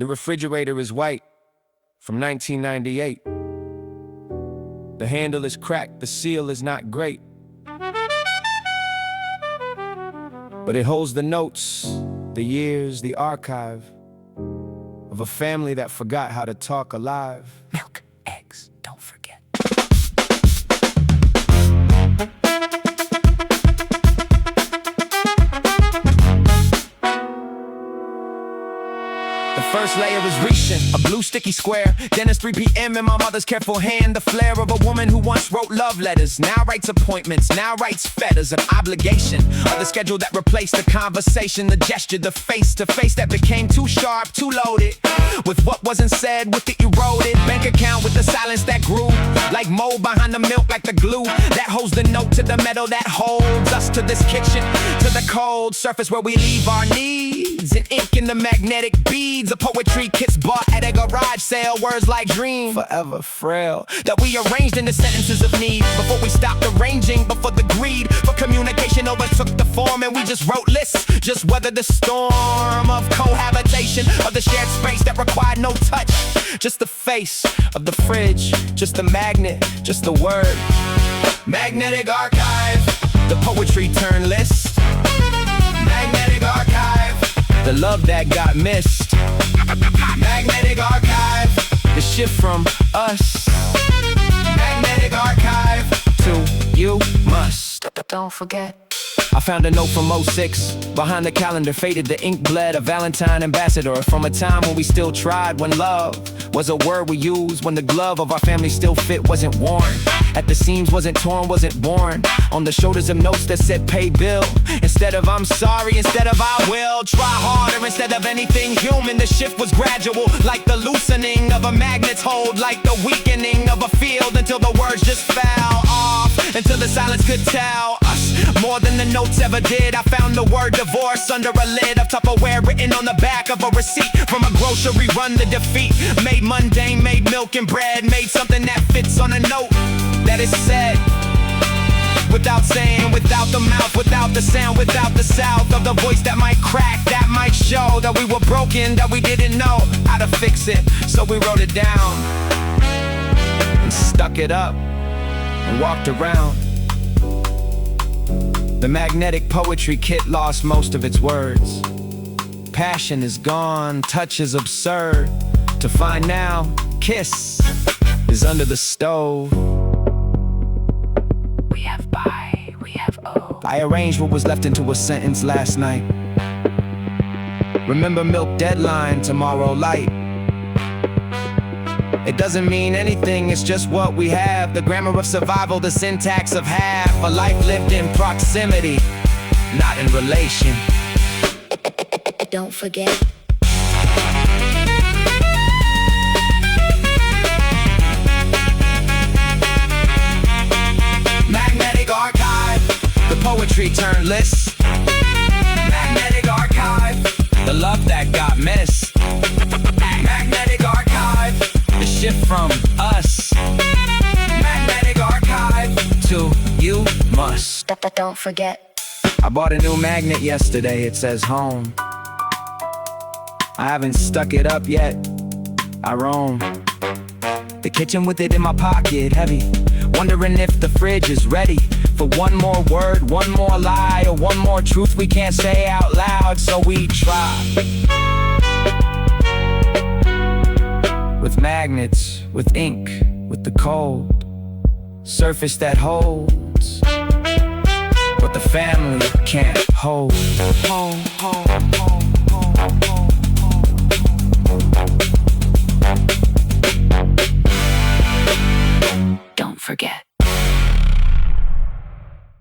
The refrigerator is white, from 1998. The handle is cracked, the seal is not great, but it holds the notes, the years, the archive of a family that forgot how to talk alive. Milk, eggs, don't forget. The first layer is recent, a blue sticky square. Then it's 3 p.m. in my mother's careful hand. The flare of a woman who once wrote love letters, now writes appointments, now writes fetters. An obligation of the schedule that replaced the conversation, the gesture, the face-to-face that became too sharp, too loaded. With what wasn't said, with the eroded bank account, with the silence that grew like mold behind the milk, like the glue that holds the note to the metal that holds us to this kitchen, to the cold surface where we leave our needs. And ink in the magnetic beads, a poetry kits bought at a garage sale. Words like dream, forever frail, that we arranged into sentences of need before we stopped arranging, before the greed for communication overtook the form. And we just wrote lists, just weathered the storm of cohabitation, of the shared space that required no touch. Just the face of the fridge, just the magnet, just the word. Magnetic archive, the poetry turn list. Magnetic archive, the love that got missed. Magnetic archive, the shift from us. Magnetic archive, to you must. Don't forget. I found a note from '06. Behind the calendar faded the ink bled, a Valentine ambassador from a time when we still tried, when love was a word we used, when the glove of our family still fit, wasn't worn at the seams, wasn't torn, wasn't born on the shoulders of notes that said pay bill instead of I'm sorry, instead of I will. Try harder instead of anything human. The shift was gradual, like the loosening of a magnet's hold, like the weakening of a field, until the words just fell off, until the silence could tell us more than the notes ever did. I found the word divorce under a lid of Tupperware, written on the back of a receipt from a grocery run. The defeat made mundane, made milk and bread, made something that fits on a note that is said without saying, without the mouth, without the sound, without the south of the voice that might crack, that might show that we were broken, that we didn't know how to fix it. So we wrote it down and stuck it up and walked around. The magnetic poetry kit lost most of its words. Passion is gone, touch is absurd. To find now, kiss is under the stove. We have buy, we have owe. I arranged what was left into a sentence last night. Remember milk deadline, tomorrow light. It doesn't mean anything, it's just what we have. The grammar of survival, the syntax of half. A life lived in proximity, not in relation. Don't forget. Magnetic archive, the poetry turn list. Magnetic archive, the love that got missed. Magnetic archive, the shift from us. Magnetic archive, to you must. Don't forget. I bought a new magnet yesterday, it says home. I haven't stuck it up yet, I roam the kitchen with it in my pocket, heavy, wondering if the fridge is ready for one more word, one more lie, or one more truth we can't say out loud. So we try with magnets, with ink, with the cold surface that holds what the family can't hold.